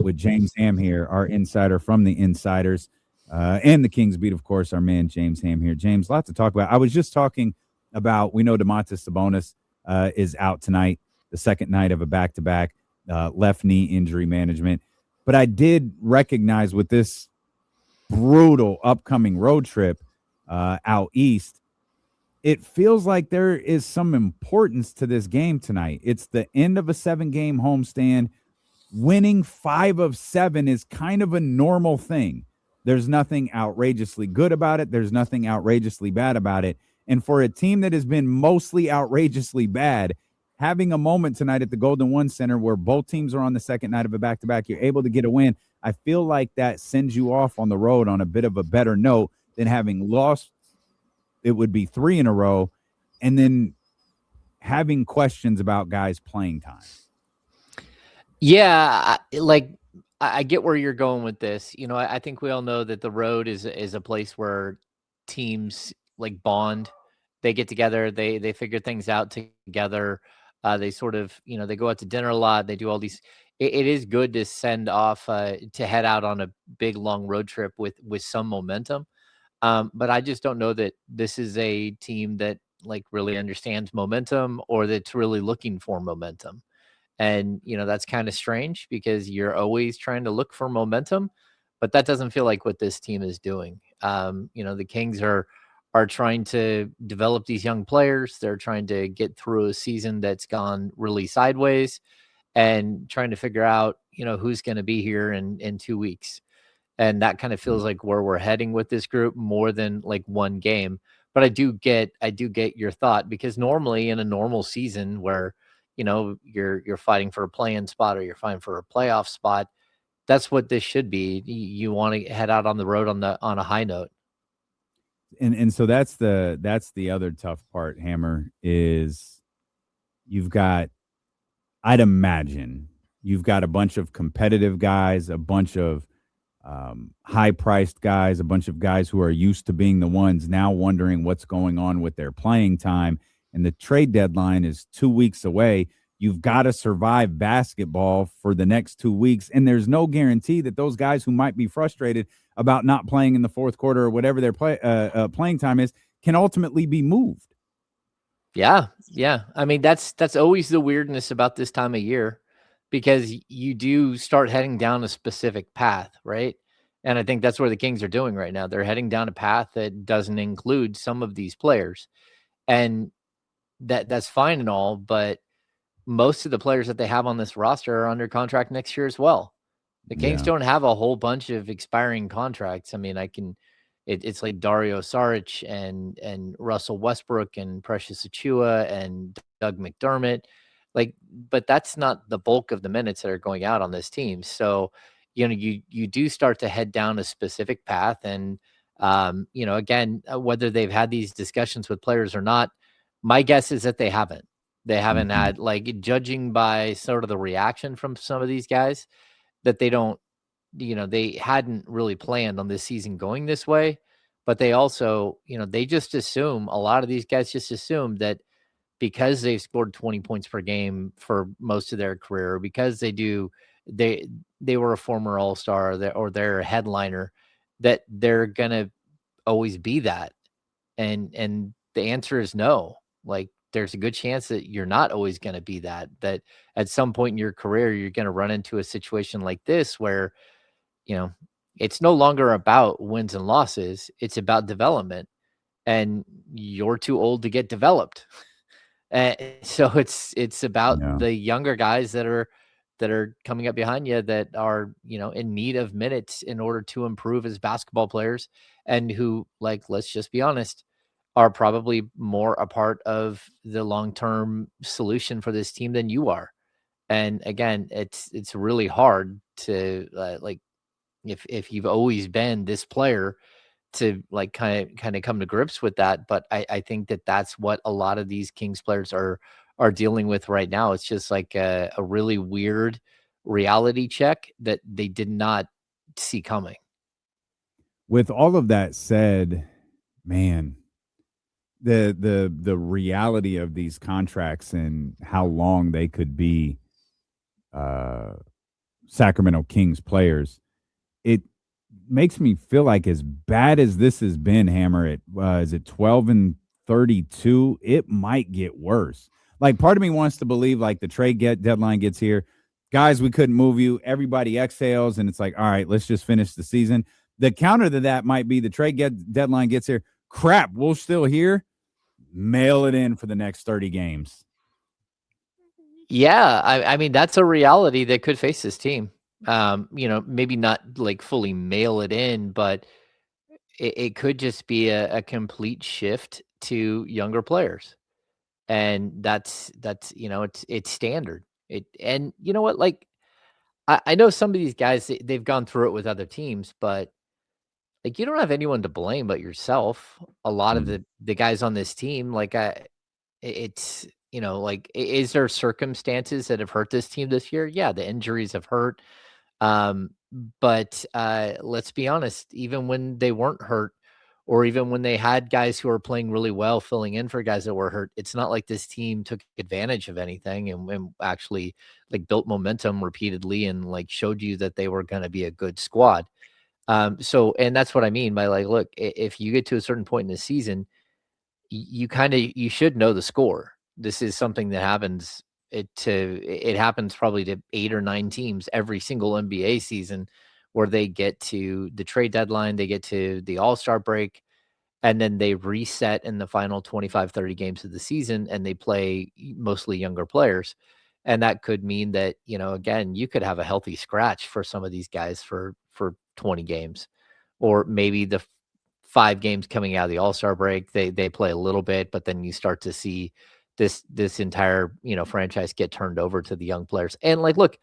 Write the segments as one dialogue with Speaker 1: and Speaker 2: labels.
Speaker 1: with James Ham here, our insider from the Insiders, and the Kings Beat, of course, our man James Ham here. James, a lot to talk about. I was just talking about, we know Domantas Sabonis is out tonight, the second night of a back-to-back, left knee injury management. But I did recognize with this brutal upcoming road trip out east, it feels like there is some importance to this game tonight. It's the end of a 7-game homestand. Winning 5 of 7 is kind of a normal thing. There's nothing outrageously good about it. There's nothing outrageously bad about it. And for a team that has been mostly outrageously bad, having a moment tonight at the Golden One Center where both teams are on the second night of a back-to-back, you're able to get a win. I feel like that sends you off on the road on a bit of a better note than having lost. It would be 3 in a row, and then having questions about guys' playing time.
Speaker 2: Yeah, I get where you're going with this. You know, I think we all know that the road is a place where teams like bond. They get together, they figure things out together. They sort of, they go out to dinner a lot. They do all these. It is good to send off to head out on a big long road trip with some momentum. But I just don't know that this is a team that like really understands momentum or that's really looking for momentum. And, that's kind of strange because you're always trying to look for momentum, but that doesn't feel like what this team is doing. The Kings are trying to develop these young players. They're trying to get through a season that's gone really sideways and trying to figure out, who's going to be here in 2 weeks. And that kind of feels like where we're heading with this group more than like one game. But I do get your thought, because normally in a normal season where, you're fighting for a play-in spot or you're fighting for a playoff spot, that's what this should be. You want to head out on the road on a high note.
Speaker 1: And so that's the other tough part, Hammer, is you've got, I'd imagine you've got a bunch of competitive guys, a bunch of high-priced guys, a bunch of guys who are used to being the ones now wondering what's going on with their playing time. And the trade deadline is 2 weeks away. You've got to survive basketball for the next 2 weeks. And there's no guarantee that those guys who might be frustrated about not playing in the fourth quarter or whatever their playing time is can ultimately be moved.
Speaker 2: Yeah. I mean, that's always the weirdness about this time of year, because you do start heading down a specific path, right? And I think that's where the Kings are doing right now. They're heading down a path that doesn't include some of these players. And that's fine and all, but most of the players that they have on this roster are under contract next year as well. The Kings don't have a whole bunch of expiring contracts. I mean, it's like Dario Saric and Russell Westbrook and Precious Achiuwa and Doug McDermott. But that's not the bulk of the minutes that are going out on this team. So, you do start to head down a specific path. And, again, whether they've had these discussions with players or not, my guess is that they haven't. They haven't had, judging by sort of the reaction from some of these guys, that they don't, they hadn't really planned on this season going this way. But they also, they just assume, a lot of these guys just assume that because they've scored 20 points per game for most of their career, because they were a former All-Star or they're a headliner, that they're going to always be that. And the answer is no. Like, there's a good chance that you're not always going to be that at some point in your career, you're going to run into a situation like this where, it's no longer about wins and losses. It's about development, and you're too old to get developed. So it's about the younger guys that are coming up behind you that are, in need of minutes in order to improve as basketball players, and who, let's just be honest, are probably more a part of the long-term solution for this team than you are. And again, it's really hard to if you've always been this player to kind of come to grips with that. But I think that that's what a lot of these Kings players are dealing with right now. It's just like a really weird reality check that they did not see coming.
Speaker 1: With all of that said, man, the reality of these contracts and how long they could be Sacramento Kings players, it makes me feel like as bad as this has been, Hammer, at is it 12-32, it might get worse. Like, part of me wants to believe like the deadline gets here, guys, we couldn't move you, everybody exhales, and it's like, all right, let's just finish the season. The counter to that might be the deadline gets here, crap, we're still here, mail it in for the next 30 games.
Speaker 2: Yeah, I mean that's a reality that could face this team. Maybe not like fully mail it in, but it could just be a complete shift to younger players. And it's standard. And you know what? Like I know some of these guys they've gone through it with other teams, but like you don't have anyone to blame but yourself. A lot of
Speaker 1: Mm.
Speaker 2: the guys on this team, it's like is there circumstances that have hurt this team this year? Yeah, the injuries have hurt. Um, but let's be honest, even when they weren't hurt, or even when they had guys who were playing really well filling in for guys that were hurt, it's not like this team took advantage of anything and actually like built momentum repeatedly and like showed you that they were going to be a good squad. And that's what I mean by like, look, if you get to a certain point in the season, you should know the score. This is something that happens it happens probably to 8 or 9 teams every single NBA season where they get to the trade deadline, they get to the All-Star break, and then they reset in the final 25, 30 games of the season and they play mostly younger players. And that could mean that, again, you could have a healthy scratch for some of these guys for 20 games, or maybe the 5 games coming out of the All-Star break, they play a little bit, but then you start to see this entire, franchise get turned over to the young players. And like, look,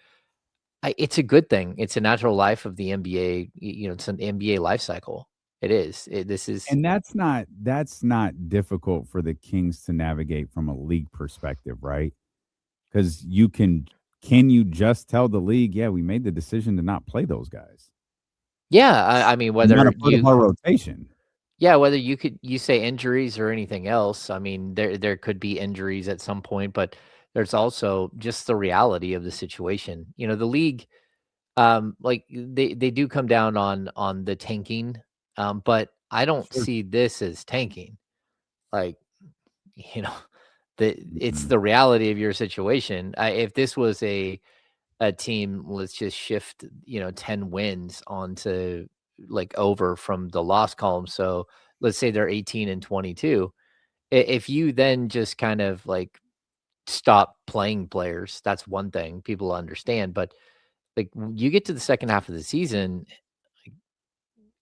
Speaker 2: it's a good thing. It's a natural life of the NBA. It's an NBA life cycle. It is. This is
Speaker 1: And that's not difficult for the Kings to navigate from a league perspective, right? Because can you just tell the league, yeah, we made the decision to not play those guys?
Speaker 2: yeah. I mean,
Speaker 1: They're not
Speaker 2: whether
Speaker 1: a part of our rotation.
Speaker 2: whether you say injuries or anything else. I mean, there could be injuries at some point, but there's also just the reality of the situation. The league, like they do come down on the tanking, but I don't
Speaker 1: Sure.
Speaker 2: see this as tanking. Like, you know, it's
Speaker 1: Mhm.
Speaker 2: the reality of your situation. If this was a team, let's just shift, 10 wins onto like over from the loss column. So let's say they're 18 and 22. If you then just kind of like stop playing players, that's one thing people understand. But like you get to the second half of the season,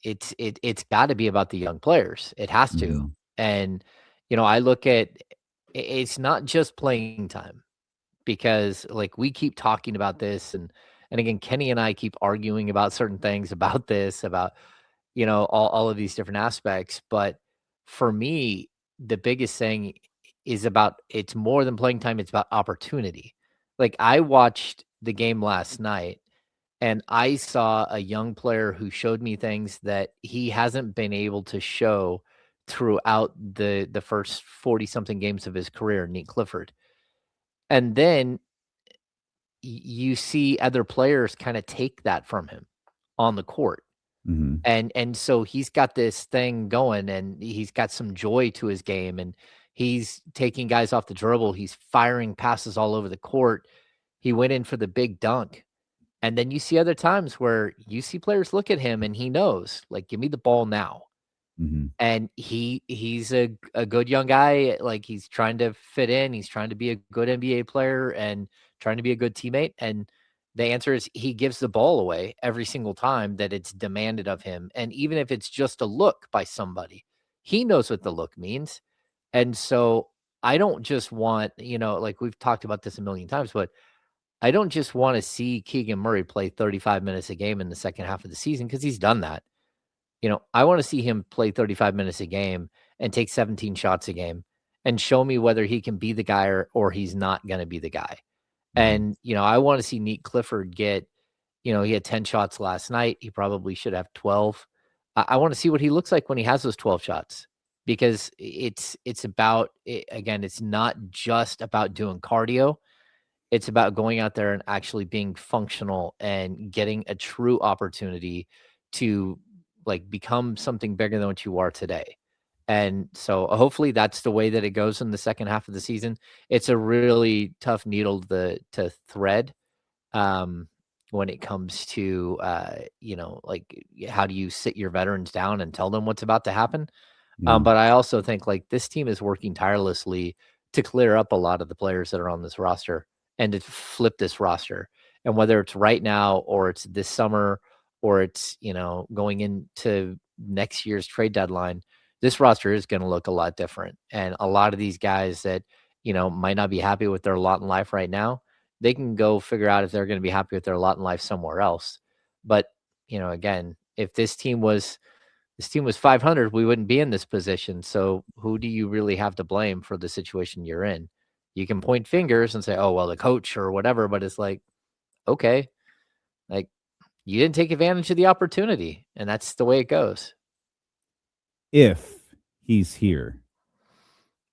Speaker 2: it's got to be about the young players. It has to.
Speaker 1: Mhm.
Speaker 2: And I look at it's not just playing time, because like we keep talking about this, and again Kenny and I keep arguing about certain things about this, about all of these different aspects. But for me, the biggest thing is about it's more than playing time, it's about opportunity. Like I watched the game last night and I saw a young player who showed me things that he hasn't been able to show throughout the first 40 something games of his career, Nick Clifford. And then you see other players kind of take that from him on the court.
Speaker 1: Mhm.
Speaker 2: And so he's got this thing going and he's got some joy to his game, and he's taking guys off the dribble, he's firing passes all over the court. He went in for the big dunk. And then you see other times where you see players look at him and he knows, like, give me the ball now.
Speaker 1: Mhm.
Speaker 2: And he's a good young guy, like, he's trying to fit in, he's trying to be a good NBA player and trying to be a good teammate, and the answer is he gives the ball away every single time that it's demanded of him, and even if it's just a look by somebody, he knows what the look means. And so I don't just want, like, we've talked about this a million times, but I don't just wanna see Keegan Murray play 35 minutes a game in the second half of the season because he's done that. I wanna see him play 35 minutes a game and take 17 shots a game and show me whether he can be the guy or he's not gonna be the guy.
Speaker 1: Mhm.
Speaker 2: And, I wanna see Neat Clifford get, he had 10 shots last night. He probably should have 12. I wanna see what he looks like when he has those 12 shots, because it's about again, it's not just about doing cardio. It's about going out there and actually being functional and getting a true opportunity to like become something bigger than what you are today. And so hopefully that's the way that it goes in the second half of the season. It's a really tough needle to thread, um, when it comes to, like, how do you sit your veterans down and tell them what's about to happen?
Speaker 1: Yeah.
Speaker 2: But I also think like this team is working tirelessly to clear up a lot of the players that are on this roster and to flip this roster. And whether it's right now or it's this summer or it's, going into next year's trade deadline, this roster is going to look a lot different. And a lot of these guys that, might not be happy with their lot in life right now, they can go figure out if they're going to be happy with their lot in life somewhere else. But, again, if this team was 500, we wouldn't be in this position. So who do you really have to blame for the situation you're in? You can point fingers and say, "Oh, well, the coach or whatever," but it's like, okay, like you didn't take advantage of the opportunity, and that's the way it goes.
Speaker 1: If he's here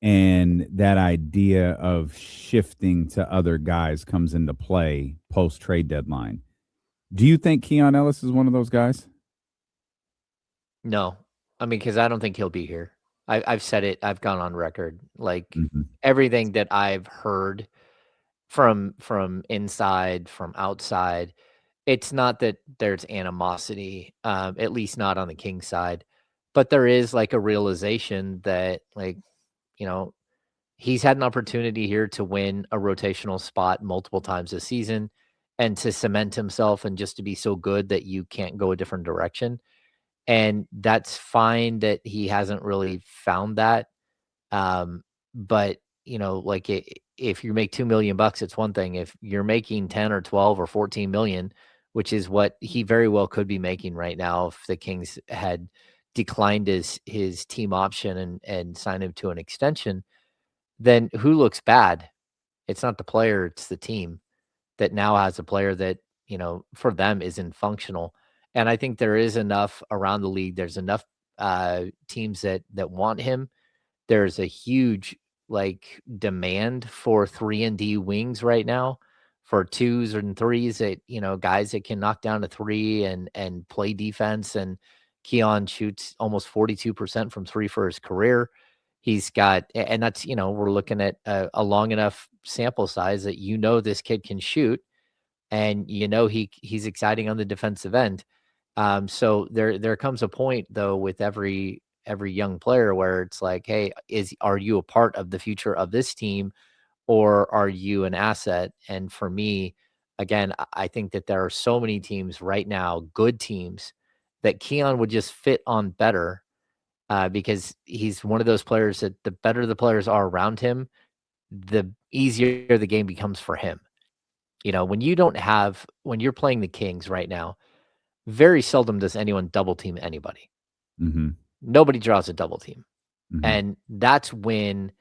Speaker 1: and that idea of shifting to other guys comes into play post trade deadline, do you think Keon Ellis is one of those guys?
Speaker 2: No, I mean, because I don't think he'll be here. I've said it. I've gone on record. Like
Speaker 1: Mhm.
Speaker 2: everything that I've heard from inside, from outside, it's not that there's animosity, at least not on the King side, but there is like a realization that like, you know, he's had an opportunity here to win a rotational spot multiple times this season and to cement himself and just to be so good that you can't go a different direction. And that's fine that he hasn't really found that. But like if you make 2 million bucks, it's one thing. If you're making 10 or 12 or 14 million, which is what he very well could be making right now if the Kings had declined his team option and signed him to an extension, then who looks bad? It's not the player, it's the team that now has a player that, for them isn't functional. And I think there is enough around the league. There's enough teams that want him. There's a huge like demand for 3-and-D wings right now, for twos and threes that, guys that can knock down a three and play defense. And Keon shoots almost 42% from three for his career. He's got, and that's, we're looking at a long enough sample size that this kid can shoot, and he's exciting on the defensive end. So there comes a point though with every young player where it's like, hey, are you a part of the future of this team or are you an asset? And for me, again, I think that there are so many teams right now, good teams, that Keon would just fit on better, because he's one of those players that the better the players are around him, the easier the game becomes for him. When you're playing the Kings right now, very seldom does anyone double team anybody.
Speaker 1: Mhm.
Speaker 2: Nobody draws a double team.
Speaker 1: Mhm.
Speaker 2: And that's when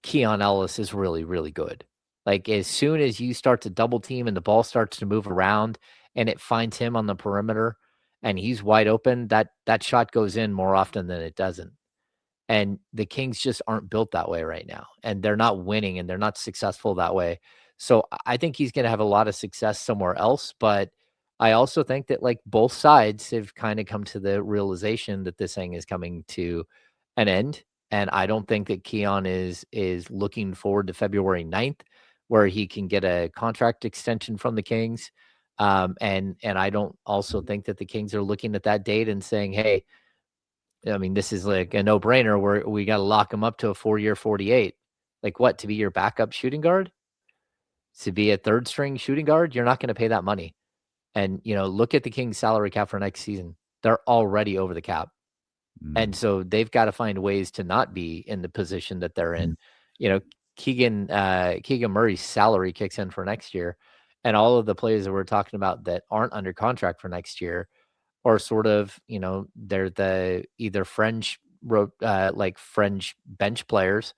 Speaker 2: Keon Ellis is really, really good. Like as soon as you start to double team and the ball starts to move around and it finds him on the perimeter and he's wide open, that shot goes in more often than it doesn't. And the Kings just aren't built that way right now, and they're not winning and they're not successful that way. So I think he's going to have a lot of success somewhere else. But I also think that like both sides have kind of come to the realization that this thing is coming to an end. And I don't think that Keon is looking forward to February 9th, where he can get a contract extension from the Kings. And I don't also think that the Kings are looking at that date and saying, hey, I mean, this is like a no-brainer where we gotta lock him up to a 4-year, 48. Like what, to be your backup shooting guard? To be a third string shooting guard? You're not gonna pay that money. And, look at the Kings salary cap for next season. They're already over the cap. And
Speaker 1: Mm.
Speaker 2: so they've got to find ways to not be in the position that they're
Speaker 1: Mhm.
Speaker 2: in. You know, Keegan Murray's salary kicks in for next year. And all of the players that we're talking about that aren't under contract for next year or sort of, they're the either like fringe bench players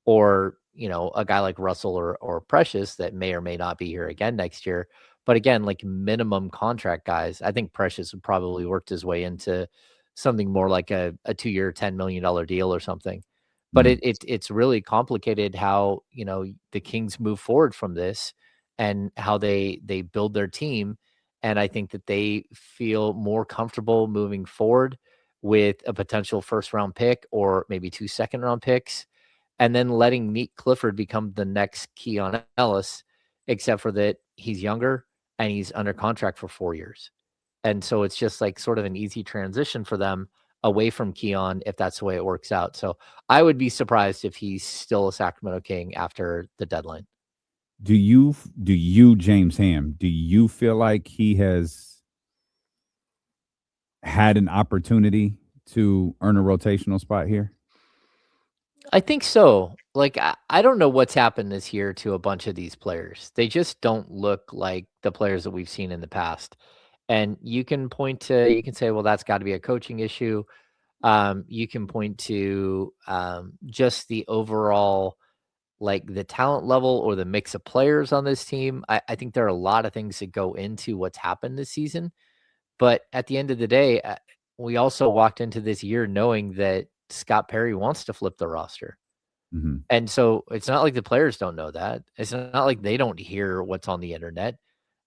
Speaker 2: or, a guy like Russell or Precious that may or may not be here again next year. But again, like minimum contract guys, I think Precious would probably worked his way into something more like a 2-year, $10 million deal or something. But
Speaker 1: Mm.
Speaker 2: it's really complicated how, the Kings move forward from this. and how they build their team. And I think that they feel more comfortable moving forward with a potential first round pick or maybe 2 second-round picks, and then letting Meek Clifford become the next Keon Ellis, except for that he's younger and he's under contract for 4 years. And so it's just like sort of an easy transition for them away from Keon if that's the way it works out. So I would be surprised if he's still a Sacramento King after the deadline.
Speaker 1: Do you, James Ham, do you feel like he has had an opportunity to earn a rotational spot here?
Speaker 2: I think so. Like, I don't know what's happened this year to a bunch of these players. They just don't look like the players that we've seen in the past. And you can you can say, well, that's got to be a coaching issue. You can point to just the overall, like the talent level or the mix of players on this team. I think there are a lot of things that go into what's happened this season. But at the end of the day, we also walked into this year knowing that Scott Perry wants to flip the roster.
Speaker 1: Mhm.
Speaker 2: And so it's not like the players don't know that. It's not like they don't hear what's on the internet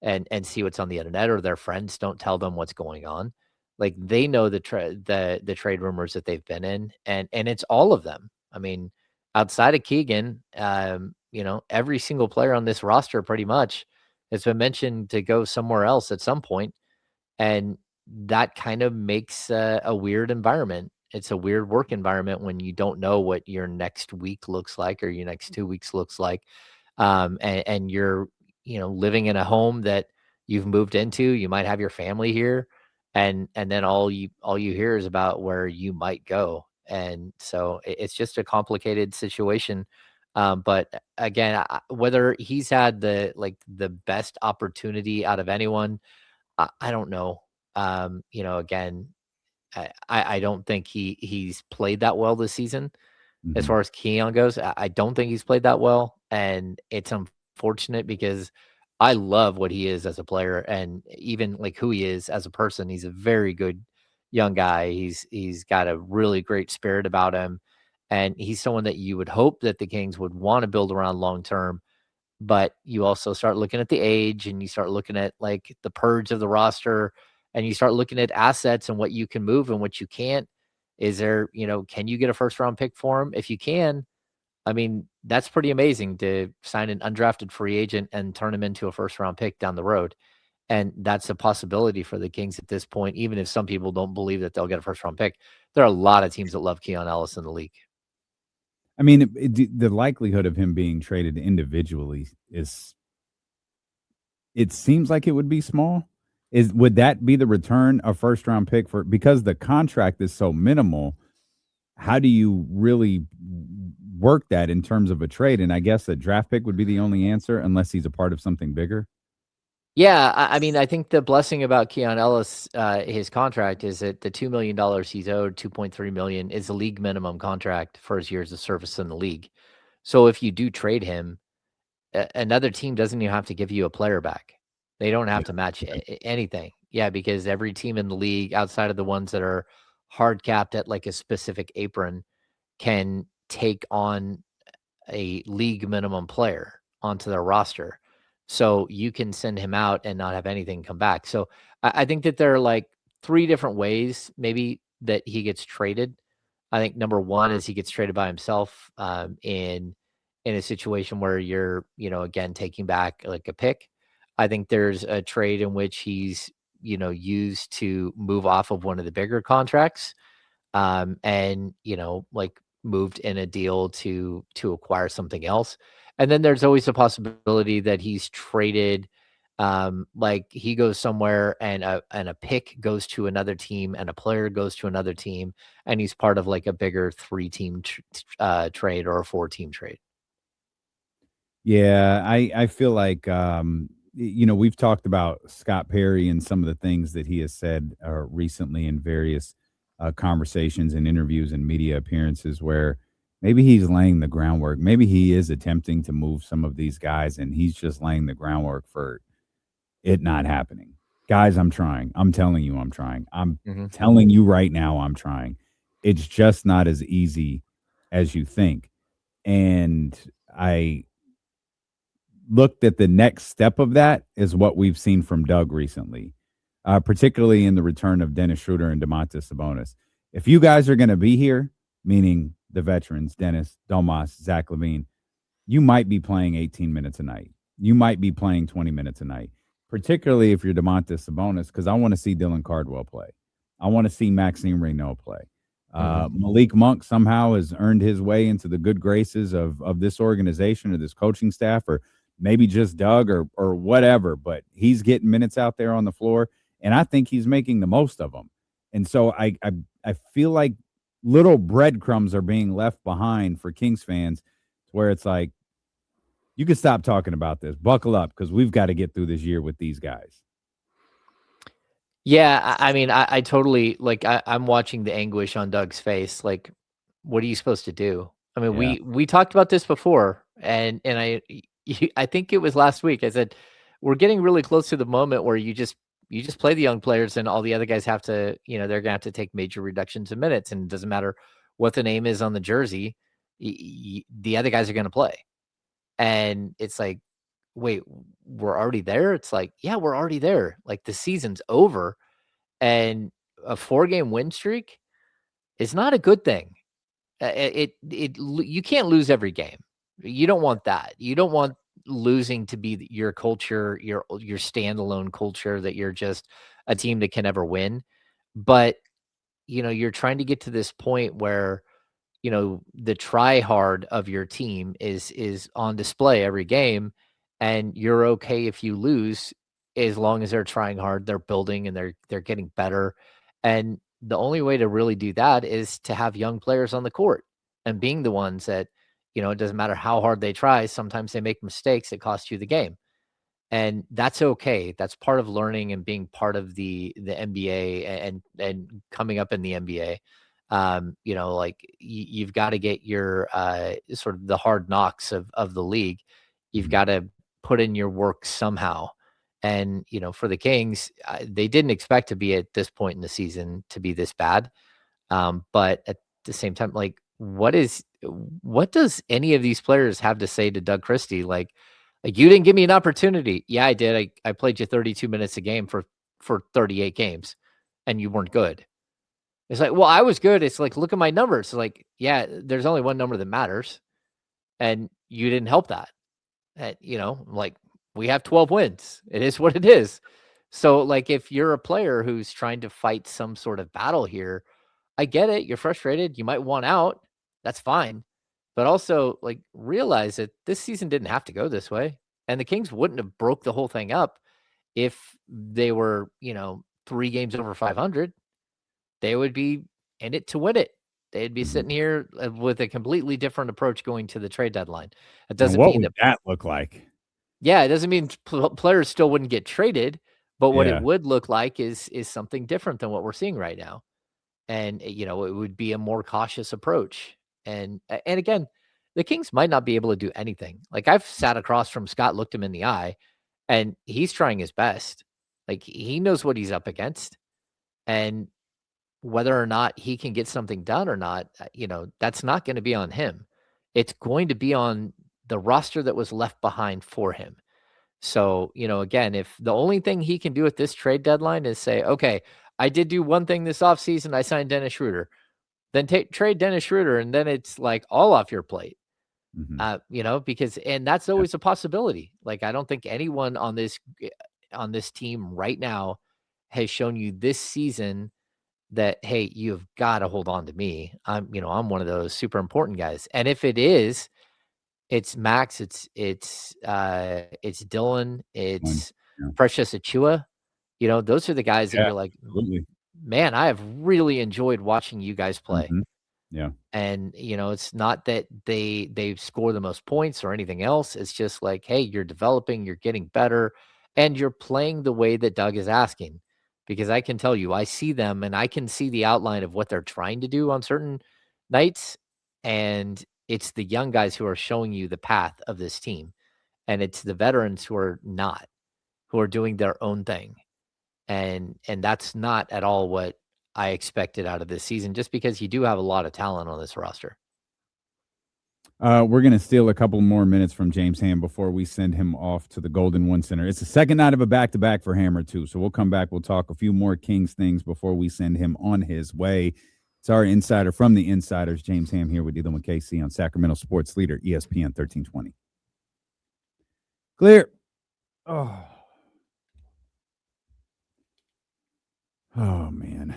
Speaker 2: and see what's on the internet, or their friends don't tell them what's going on. Like they know the trade rumors that they've been in, and it's all of them. I mean, outside of Keegan, every single player on this roster pretty much has been mentioned to go somewhere else at some point, and that kind of makes a weird environment. It's a weird work environment when you don't know what your next week looks like or your next 2 weeks looks like. And you're, living in a home that you've moved into. You might have your family here, and then all you hear is about where you might go. And so it's just a complicated situation. But again, whether he's had the best opportunity out of anyone, I don't know. Again, I don't think he's played that well this season as
Speaker 1: Mhm.
Speaker 2: far as Keon goes. I don't think he's played that well, and it's unfortunate because I love what he is as a player, and even like who he is as a person. He's a very good young guy. He's got a really great spirit about him, and he's someone that you would hope that the Kings would want to build around long term. But you also start looking at the age, and you start looking at like the purge of the roster, and you start looking at assets and what you can move and what you can't. Is there, can you get a first round pick for him? If you can, I mean, that's pretty amazing to sign an undrafted free agent and turn him into a first round pick down the road. And that's a possibility for the Kings at this point, even if some people don't believe that they'll get a first round pick. There are a lot of teams that love Keon Ellis in the league.
Speaker 1: I mean, the likelihood of him being traded individually is, it seems like it would be small. Would that be the return of first round pick for, because the contract is so minimal? How do you really work that in terms of a trade? And I guess a draft pick would be the only answer unless he's a part of something bigger.
Speaker 2: Yeah, I mean, I think the blessing about Keon Ellis, his contract is that the $2 million he's owed, 2.3 million, is the league minimum contract for his years of service in the league. So if you do trade him, another team doesn't even have to give you a player back. They don't have
Speaker 1: Yeah.
Speaker 2: to match
Speaker 1: Okay.
Speaker 2: anything. Yeah, because every team in the league, outside of the ones that are hard capped at like a specific apron, can take on a league minimum player onto their roster. So you can send him out and not have anything come back. So I think that there are like three different ways maybe that he gets traded. I think number one is he gets traded by himself, in a situation where you're, again, taking back like a pick. I think there's a trade in which he's, used to move off of one of the bigger contracts, and like moved in a deal to acquire something else. And then there's always a possibility that he's traded, like he goes somewhere and a pick goes to another team and a player goes to another team, and he's part of like a bigger 3 team trade or a 4 team trade.
Speaker 1: Yeah, I feel like, we've talked about Scott Perry and some of the things that he has said recently in various conversations and interviews and media appearances, where maybe he's laying the groundwork. Maybe he is attempting to move some of these guys, and he's just laying the groundwork for it not happening. Guys, I'm trying. I'm telling you, I'm trying. I'm
Speaker 2: Mhm.
Speaker 1: telling you right now, I'm trying. It's just not as easy as you think. And I looked at the next step of that is what we've seen from Doug recently, particularly in the return of Dennis Schroeder and Domantas Sabonis. If you guys are going to be here, meaning the veterans, Dennis, Domas, Zach LaVine, you might be playing 18 minutes a night. You might be playing 20 minutes a night, particularly if you're Domantas Sabonis, because I want to see Dylan Cardwell play. I want to see Maxime Reynaud play. Malik Monk somehow has earned his way into the good graces of this organization or this coaching staff, or maybe just Doug or whatever, but he's getting minutes out there on the floor, and I think he's making the most of them. And so I feel like little breadcrumbs are being left behind for Kings fans, where it's like, you can stop talking about this. Buckle up, because we've got to get through this year with these guys.
Speaker 2: Yeah, I mean, I totally like. I'm watching the anguish on Doug's face. Like, what are you supposed to do? I mean,
Speaker 1: Yeah.
Speaker 2: we talked about this before, and I think it was last week. I said we're getting really close to the moment where you just play the young players, and all the other guys have to, they're gonna have to take major reductions in minutes, and it doesn't matter what the name is on the jersey, the other guys are gonna play. And it's like, wait, we're already there? It's like, yeah, we're already there. Like, the season's over, and a 4-game win streak is not a good thing. You can't lose every game. You don't want that. You don't want losing to be your culture, your standalone culture, that you're just a team that can never win. But, you're trying to get to this point where, the try hard of your team is on display every game, and you're okay if you lose, as long as they're trying hard, they're building, and they're getting better. And the only way to really do that is to have young players on the court, and being the ones that, it doesn't matter how hard they try, sometimes they make mistakes that cost you the game. And that's okay. That's part of learning and being part of the NBA, and coming up in the NBA. Like, you've got to get your sort of the hard knocks of the league. You've got to put in your work somehow. And, for the Kings, they didn't expect to be at this point in the season to be this bad. But at the same time, like, what does any of these players have to say to Doug Christie? Like, you didn't give me an opportunity. Yeah, I did. I played you 32 minutes a game for 38 games, and you weren't good. It's like, well, I was good. It's like, look at my numbers. It's like, yeah, there's only one number that matters, and you didn't help that. And, like, we have 12 wins. It is what it is. So, like, if you're a player who's trying to fight some sort of battle here, I get it. You're frustrated. You might want out. That's fine. But also, like, realize that this season didn't have to go this way. And the Kings wouldn't have broke the whole thing up if they were, 3 games over 500. They would be in it to win it. They'd be sitting here with a completely different approach going to the trade deadline. It
Speaker 1: Now,
Speaker 2: doesn't
Speaker 1: what
Speaker 2: mean
Speaker 1: would
Speaker 2: that,
Speaker 1: that look like?
Speaker 2: yeah, it doesn't mean players still wouldn't get traded, but what it
Speaker 1: Yeah.
Speaker 2: would look like is something different than what we're seeing right now. And, it would be a more cautious approach. And again, the Kings might not be able to do anything. Like, I've sat across from Scott, looked him in the eye, and he's trying his best. Like, he knows what he's up against, and whether or not he can get something done or not, that's not going to be on him. It's going to be on the roster that was left behind for him. So, again, if the only thing he can do at this trade deadline is say, okay, I did do one thing this offseason, I signed Dennis Schroeder, then trade Dennis Schroeder, and then it's like all off your plate. Because, and that's always a possibility. Like, I don't think anyone on this team right now has shown you this season that, hey, you've got to hold on to me. I'm one of those super important guys. And if it is, it's Max, it's Dylan, it's
Speaker 1: Yeah.
Speaker 2: Precious Achua. Those are the guys that
Speaker 1: Yeah,
Speaker 2: you're like,
Speaker 1: absolutely.
Speaker 2: man, I have really enjoyed watching you guys play.
Speaker 1: Yeah.
Speaker 2: And, it's not that they score the most points or anything else. It's just like, hey, you're developing, you're getting better, and you're playing the way that Doug is asking. Because I can tell you, I see them, and I can see the outline of what they're trying to do on certain nights. And it's the young guys who are showing you the path of this team. And it's the veterans who are not, who are doing their own thing. And that's not at all what I expected out of this season, just because you do have a lot of talent on this roster.
Speaker 1: We're going to steal a couple more minutes from James Ham before we send him off to the Golden One Center. It's the second night of a back-to-back for Hammer, too. So we'll come back. We'll talk a few more Kings things before we send him on his way. It's our insider from the Insiders, James Ham, here with Dylan with KC on Sacramento Sports Leader, ESPN 1320. Clear. Oh, man.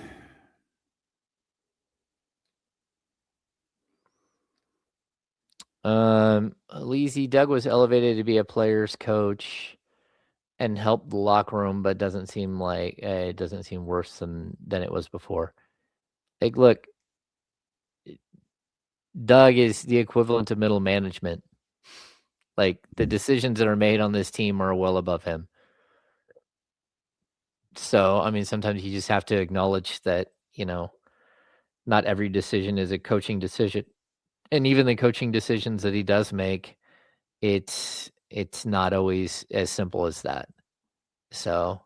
Speaker 2: Leezy, Doug was elevated to be a player's coach and helped the locker room, but doesn't seem like it doesn't seem worse than it was before. Like, look, Doug is the equivalent of middle management. Like, the decisions that are made on this team are well above him. So, I mean, sometimes you just have to acknowledge that, not every decision is a coaching decision. And even the coaching decisions that he does make, it's not always as simple as that. So,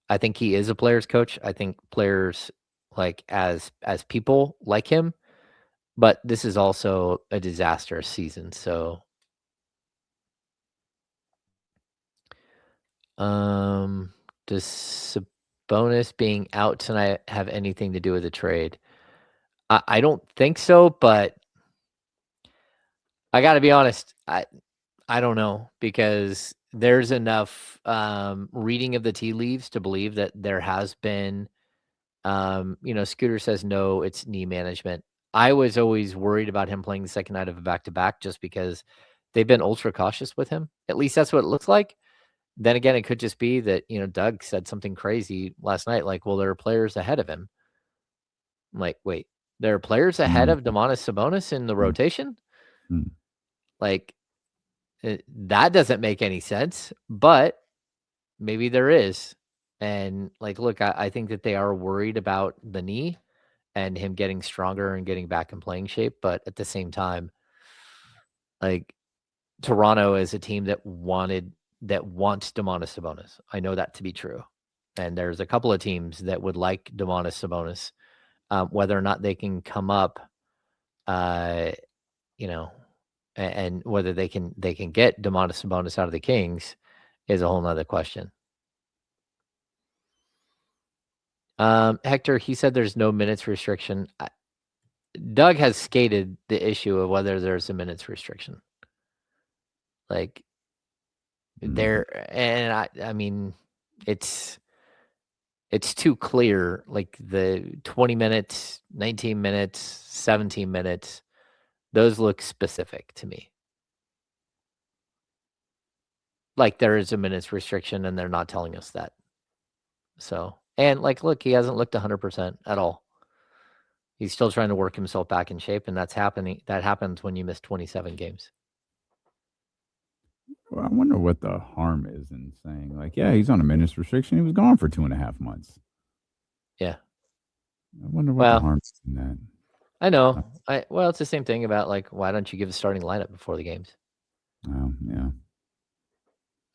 Speaker 2: I think he is a player's coach. I think players as people like him, but this is also a disastrous season. So, does Sabonis being out tonight have anything to do with the trade? I don't think so, but I got to be honest. I don't know, because there's enough reading of the tea leaves to believe that there has been, Scooter says no, it's knee management. I was always worried about him playing the second night of a back-to-back just because they've been ultra cautious with him. At least that's what it looks like. Then again, it could just be that, Doug said something crazy last night, like, well, there are players ahead of him. I'm like, wait, there are players ahead of Domantas Sabonis in the rotation? Like, that doesn't make any sense, but maybe there is. And look, I think that they are worried about the knee and him getting stronger and getting back in playing shape. But at the same time, Toronto is a team that wants Domantas Sabonis. I know that to be true. And there's a couple of teams that would like Domantas Sabonis. Whether or not they can come up, and whether they can get Domantas Sabonis out of the Kings is a whole nother question. Hector, he said there's no minutes restriction. Doug has skated the issue of whether there's a minutes restriction. There, and I mean, it's too clear. The 20 minutes, 19 minutes, 17 minutes, those look specific to me. There is a minutes restriction and they're not telling us that. So, and look, he hasn't looked 100% at all. He's still trying to work himself back in shape, and that's happening. That happens when you miss 27 games.
Speaker 1: Well, I wonder what the harm is in saying, yeah, he's on a minutes restriction. He was gone for 2.5 months.
Speaker 2: Yeah.
Speaker 1: I wonder what the harm is in that.
Speaker 2: I know. Well, it's the same thing about why don't you give a starting lineup before the games?
Speaker 1: Oh, yeah.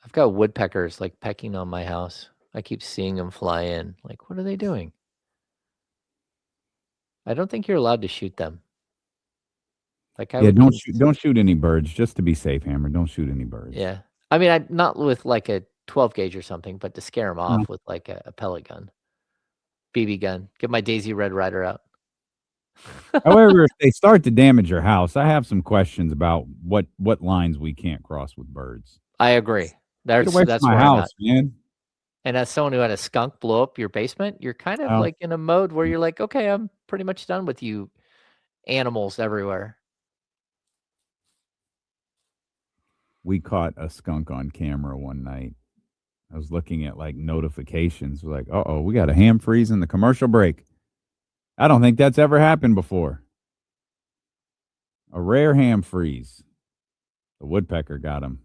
Speaker 2: I've got woodpeckers pecking on my house. I keep seeing them fly in. What are they doing? I don't think you're allowed to shoot them.
Speaker 1: Don't shoot any birds, just to be safe, Hammer. Don't shoot any birds.
Speaker 2: Yeah. I mean, not with a 12 gauge or something, but to scare them off with a pellet gun, BB gun. Get my Daisy Red Ryder out.
Speaker 1: However, if they start to damage your house, I have some questions about what lines we can't cross with birds.
Speaker 2: I agree. That's
Speaker 1: my house, man.
Speaker 2: And as someone who had a skunk blow up your basement, you're kind of in a mode where you're okay, I'm pretty much done with you animals everywhere.
Speaker 1: We caught a skunk on camera one night. I was looking at notifications, uh-oh, we got a ham freeze in the commercial break. I don't think that's ever happened before. A rare ham freeze. The woodpecker got him.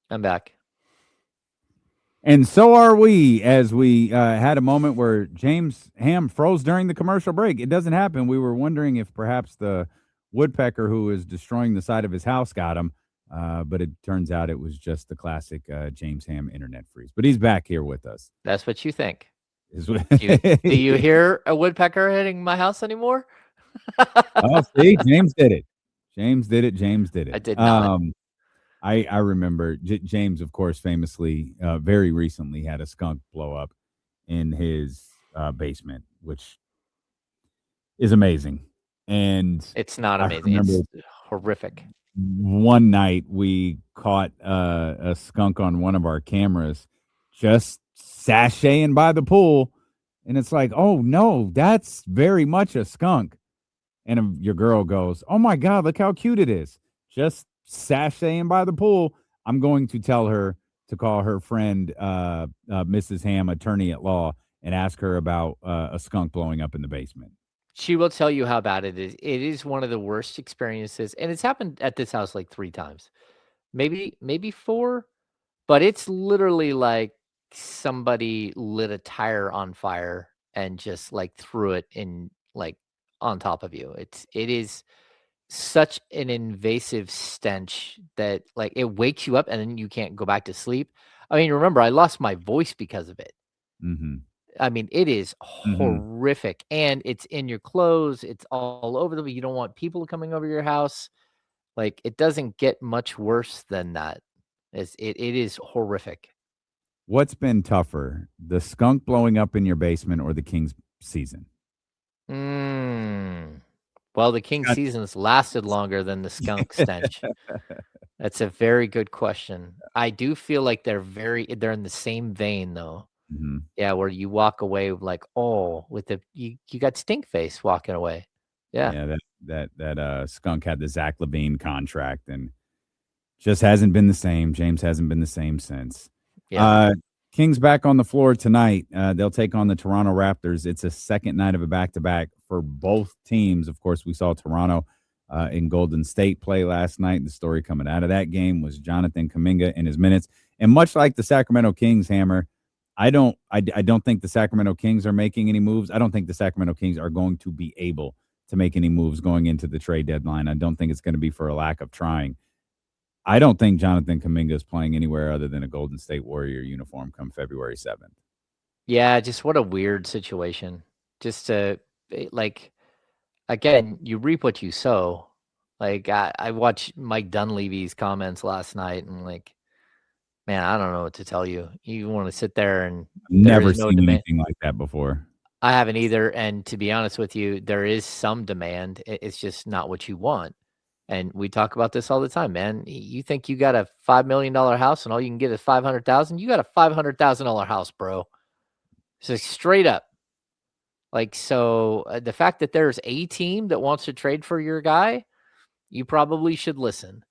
Speaker 2: I'm back.
Speaker 1: And so are we, as we had a moment where James Ham froze during the commercial break. It doesn't happen. We were wondering if perhaps the woodpecker who is destroying the side of his house got him. But it turns out it was just the classic James Ham internet freeze. But he's back here with us.
Speaker 2: That's what you think. Do you hear a woodpecker hitting my house anymore?
Speaker 1: Oh, see, James did it. James did it. James did
Speaker 2: I
Speaker 1: it.
Speaker 2: did not.
Speaker 1: I remember James, of course, famously, very recently had a skunk blow up in his basement, which is amazing. And
Speaker 2: It's not
Speaker 1: I
Speaker 2: amazing.
Speaker 1: remember
Speaker 2: It's horrific.
Speaker 1: one night we caught a skunk on one of our cameras just sashaying by the pool. And it's like, oh no, that's very much a skunk. And your girl goes, "Oh my God, look how cute it is. Just sashaying by the pool." I'm going to tell her to call her friend, Mrs. Ham, attorney at law, and ask her about a skunk blowing up in the basement.
Speaker 2: She will tell you how bad it is. It is one of the worst experiences, and it's happened at this house like 3 times. Maybe 4, but it's literally like somebody lit a tire on fire and just, like, threw it in, like, on top of you. It is such an invasive stench that, like, it wakes you up and then you can't go back to sleep. I mean, remember, I lost my voice because of it.
Speaker 1: Mm-hmm.
Speaker 2: I mean, it is
Speaker 1: Mm-hmm.
Speaker 2: horrific, and it's in your clothes, it's all over you don't want people coming over your house. Like, it doesn't get much worse than that. It is horrific.
Speaker 1: What's been tougher, the skunk blowing up in your basement or the Kings season?
Speaker 2: Mm. Well, the King
Speaker 1: Got-
Speaker 2: seasons lasted longer than the skunk stench. That's a very good question. I do feel like they're in the same vein, though.
Speaker 1: Mhm.
Speaker 2: Yeah, where you walk away like, "Oh," with you got stink face walking away. Yeah,
Speaker 1: Yeah, that skunk had the Zach LaVine contract and just hasn't been the same. James hasn't been the same since.
Speaker 2: yeah.
Speaker 1: Uh, Kings back on the floor tonight. They'll take on the Toronto Raptors. It's a second night of a back-to-back for both teams. Of course, we saw Toronto in Golden State play last night. The story coming out of that game was Jonathan Kaminga in his minutes. And much like the Sacramento Kings, Hammer, I don't think the Sacramento Kings are making any moves. I don't think the Sacramento Kings are going to be able to make any moves going into the trade deadline. I don't think it's going to be for a lack of trying. I don't think Jonathan Kaminga is playing anywhere other than a Golden State Warrior uniform come February 7th.
Speaker 2: Yeah, just what a weird situation. Just to like again, you reap what you sow. Like I watched Mike Dunleavy's comments last night and like, man, I don't know what to tell you. You want to sit there and there
Speaker 1: Never
Speaker 2: is no
Speaker 1: seen
Speaker 2: demand.
Speaker 1: anything like that before.
Speaker 2: I haven't either. And to be honest with you, there is some demand. It's just not what you want. And we talk about this all the time, man. You think you got a $5 million house and all you can get is 500,000? You got a $500,000 house, bro. So straight up. Like, so the fact that there's a team that wants to trade for your guy, you probably should listen.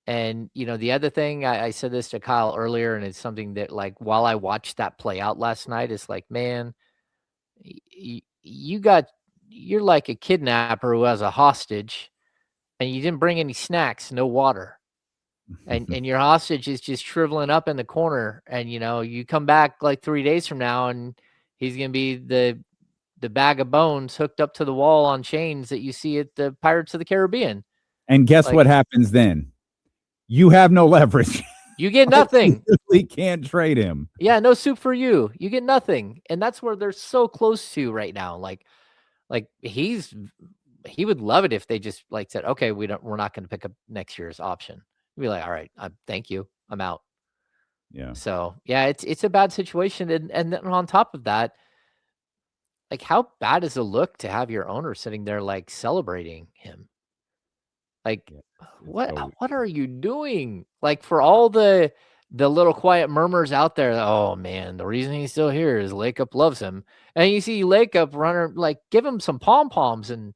Speaker 2: And, the other thing, I said this to Kyle earlier, and it's something that, like, while I watched that play out last night, it's like, man, you're like a kidnapper who has a hostage and you didn't bring any snacks, no water. And your hostage is just shriveling up in the corner. And, you come back like 3 days from now and he's going to be the bag of bones hooked up to the wall on chains that you see at the Pirates of the Caribbean.
Speaker 1: And guess
Speaker 2: Like,
Speaker 1: what happens then? You have no leverage.
Speaker 2: you get nothing.
Speaker 1: You can't trade him.
Speaker 2: Yeah, no soup for you. You get nothing. And that's where they're so close to right now. Like he would love it if they just like said, okay, we're not going to pick up next year's option. He'd be like, all right, thank you. I'm out.
Speaker 1: Yeah.
Speaker 2: So yeah, it's a bad situation. And then on top of that, like how bad does it look to have your owner sitting there like celebrating him? Like,
Speaker 1: Yeah, it's
Speaker 2: what
Speaker 1: so
Speaker 2: what are you doing? Like for all the little quiet murmurs out there, oh man, the reason he's still here is Lakeup loves him. And you see Lakeup runner like give him some pom poms and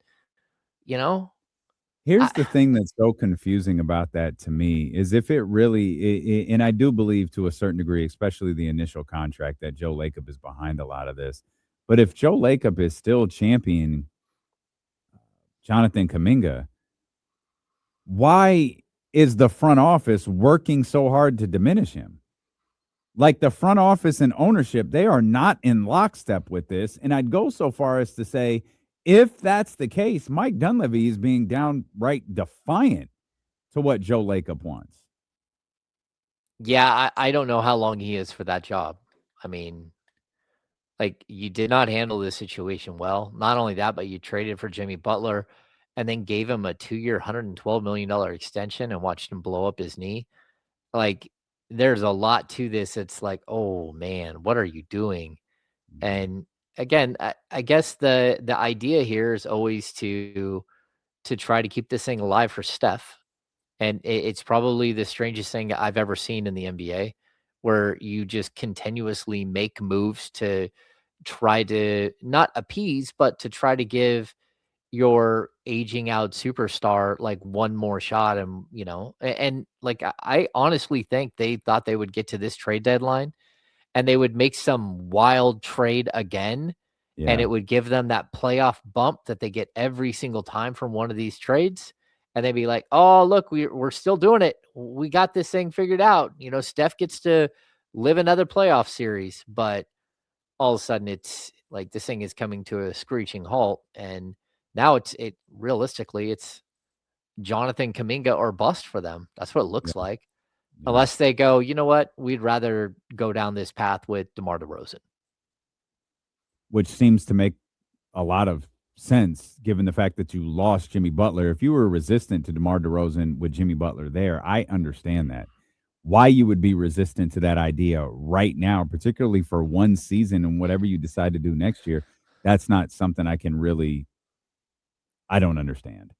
Speaker 2: you know, I,
Speaker 1: Here's the thing that's so confusing about that to me is if it really, and I do believe to a certain degree, especially the initial contract, that Joe Lacob is behind a lot of this. But if Joe Lacob is still championing Jonathan Kaminga, why is the front office working so hard to diminish him? Like the front office and ownership, they are not in lockstep with this. And I'd go so far as to say, if that's the case, Mike Dunleavy is being downright defiant to what Joe Lacob wants.
Speaker 2: yeah, I don't know how long he is for that job. I mean, Like, you did not handle this situation well. Not only that, but you traded for Jimmy Butler and then gave him a 2-year, $112 million extension and watched him blow up his knee. Like, there's a lot to this. It's like, oh man, what are you doing? And again, I guess the idea here is always to try to keep this thing alive for Steph. And it's probably the strangest thing I've ever seen in the NBA, where you just continuously make moves to try to not appease, but to try to give your aging out superstar like one more shot. And, and like, I honestly think they thought they would get to this trade deadline and they would make some wild trade again. And
Speaker 1: Yeah.
Speaker 2: it would give them that playoff bump that they get every single time from one of these trades. And they'd be like, oh, look, we're still doing it. We got this thing figured out. Steph gets to live another playoff series, but all of a sudden it's like this thing is coming to a screeching halt. And now it realistically, it's Jonathan Kaminga or bust for them. That's what it
Speaker 1: Yeah.
Speaker 2: looks like.
Speaker 1: Yeah.
Speaker 2: Unless they go, you know what? We'd rather go down this path with DeMar DeRozan.
Speaker 1: Which seems to make a lot of sense given the fact that you lost Jimmy Butler. If you were resistant to DeMar DeRozan with Jimmy Butler there, I understand that. Why you would be resistant to that idea right now, particularly for one season and whatever you decide to do next year, that's not something I don't understand.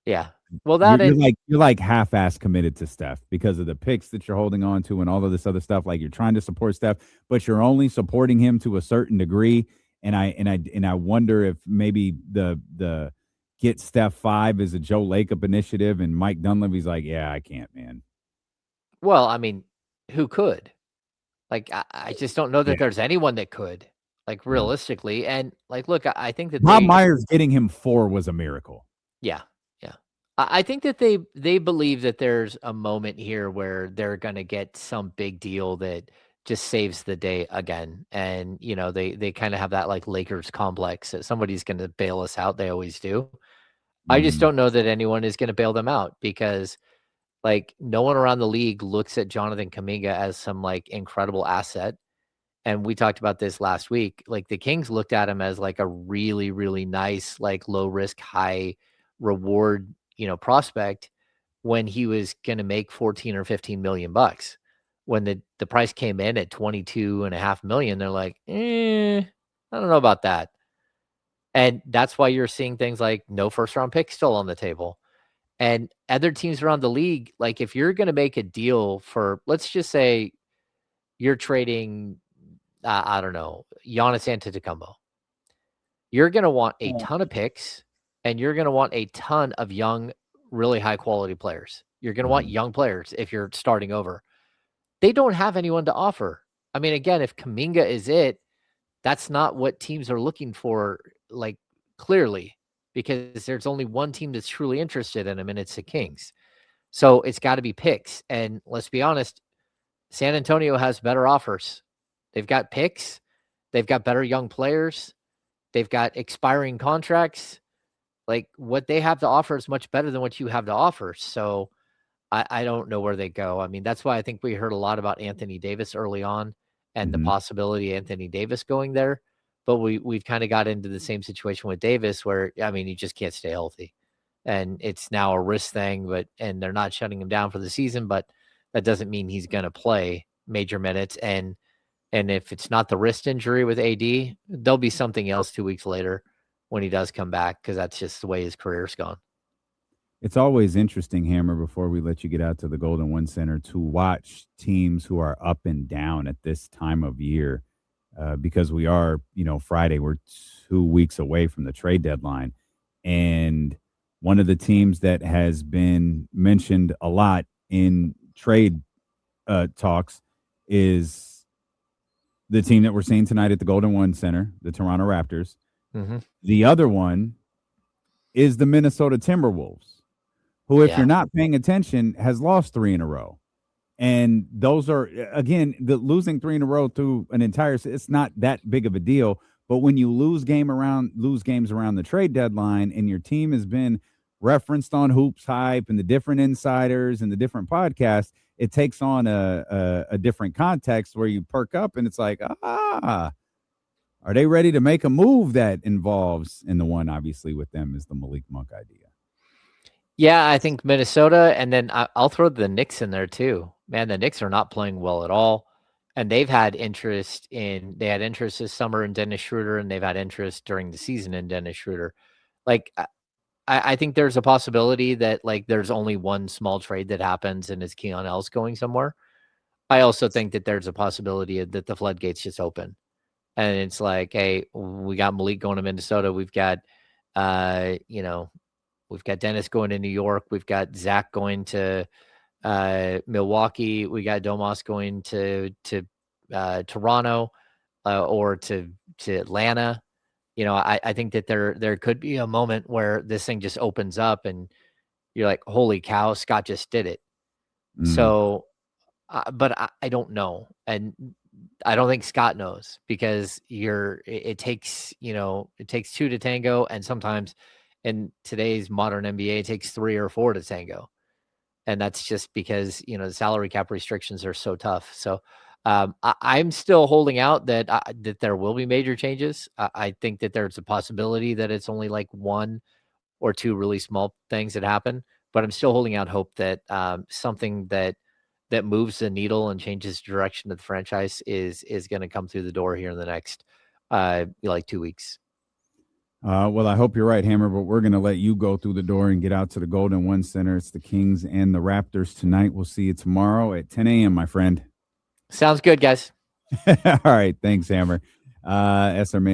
Speaker 2: Yeah. Well,
Speaker 1: You're,
Speaker 2: that
Speaker 1: you're
Speaker 2: and
Speaker 1: like you're like half-ass committed to Steph because of the picks that you're holding on to and all of this other stuff. Like you're trying to support Steph, but you're only supporting him to a certain degree. And I wonder if maybe the get Steph 5 is a Joe Lacob initiative, and Mike Dunleavy's like, yeah, I can't, man.
Speaker 2: well, I mean, who could? Like, I just don't know
Speaker 1: Yeah,
Speaker 2: that there's anyone that could, like,
Speaker 1: yeah.
Speaker 2: realistically. And like, look, I think that
Speaker 1: Bob Myers getting him 4 was a miracle.
Speaker 2: yeah, yeah. I think that they believe that there's a moment here where they're gonna get some big deal that just saves the day again. And they kind of have that like Lakers complex that somebody's gonna bail us out. They always do. I just
Speaker 1: Mm,
Speaker 2: don't know that anyone is gonna bail them out because like no one around the league looks at Jonathan Kaminga as some like incredible asset. And we talked about this last week. Like the Kings looked at him as like a really, really nice, like low risk, high reward, prospect when he was going to make 14 or 15 million bucks. When the price came in at 22.5 million, they're like, I don't know about that. And that's why you're seeing things like no first round pick still on the table. And other teams around the league, like if you're going to make a deal for, let's just say you're trading, I don't know, Giannis Antetokounmpo, you're going to want a ton of picks and you're going to want a ton of young, really high quality players. You're going to want
Speaker 1: mhm.
Speaker 2: young players if you're starting over. They don't have anyone to offer. I mean, again, if Kaminga is it, that's not what teams are looking for, like clearly, because there's only one team that's truly interested in him, and it's the Kings. So it's got to be picks. And let's be honest, San Antonio has better offers. They've got picks, they've got better young players, they've got expiring contracts. Like what they have to offer is much better than what you have to offer. So I don't know where they go. I mean, that's why I think we heard a lot about Anthony Davis early on and the
Speaker 1: Mhm.
Speaker 2: possibility of Anthony Davis going there. But we've kind of got into the same situation with Davis where, I mean, he just can't stay healthy. And it's now a wrist thing, and they're not shutting him down for the season, but that doesn't mean he's going to play major minutes. And if it's not the wrist injury with AD, there'll be something else 2 weeks later when he does come back because that's just the way his career's gone.
Speaker 1: It's always interesting, Hammer, before we let you get out to the Golden One Center, to watch teams who are up and down at this time of year because we are, Friday, we're 2 weeks away from the trade deadline. And one of the teams that has been mentioned a lot in trade talks is the team that we're seeing tonight at the Golden One Center, the Toronto Raptors.
Speaker 2: Mm-hmm.
Speaker 1: The other one is the Minnesota Timberwolves, who, if
Speaker 2: Yeah.
Speaker 1: you're not paying attention, has lost 3 in a row. And those are, again, the losing 3 in a row through an entire, it's not that big of a deal. But when you lose games around the trade deadline, and your team has been referenced on Hoops Hype and the different insiders and the different podcasts, it takes on a different context where you perk up and it's like, Are they ready to make a move that involves, and the one obviously with them is the Malik Monk idea?
Speaker 2: Yeah, I think Minnesota, and then I'll throw the Knicks in there too. Man, the Knicks are not playing well at all, and they had interest this summer in Dennis Schroeder, and they've had interest during the season in Dennis Schroeder. Like, I think there's a possibility that like there's only one small trade that happens, and it's Keon Ellis going somewhere. I also think that there's a possibility that the floodgates just open, and it's like, hey, we got Malik going to Minnesota, we've got, you know, we've got Dennis going to New York. We've got Zach going to Milwaukee. We got Domas going to Toronto or to Atlanta. You know, I think that there could be a moment where this thing just opens up and you're like, holy cow, Scott just did it. So, but I don't know. And I don't think Scott knows because it takes, it takes two to tango. And sometimes in today's modern NBA, it takes 3 or 4 to tango. And that's just because, the salary cap restrictions are so tough. So I'm still holding out that that there will be major changes. I think that there's a possibility that it's only like 1 or 2 really small things that happen, but I'm still holding out hope that something that moves the needle and changes the direction of the franchise is going to come through the door here in the next like 2 weeks.
Speaker 1: Well, I hope you're right, Hammer, but we're going to let you go through the door and get out to the Golden One Center. It's the Kings and the Raptors tonight. We'll see you tomorrow at 10 a.m., my friend.
Speaker 2: Sounds good, guys.
Speaker 1: All right. Thanks, Hammer. SR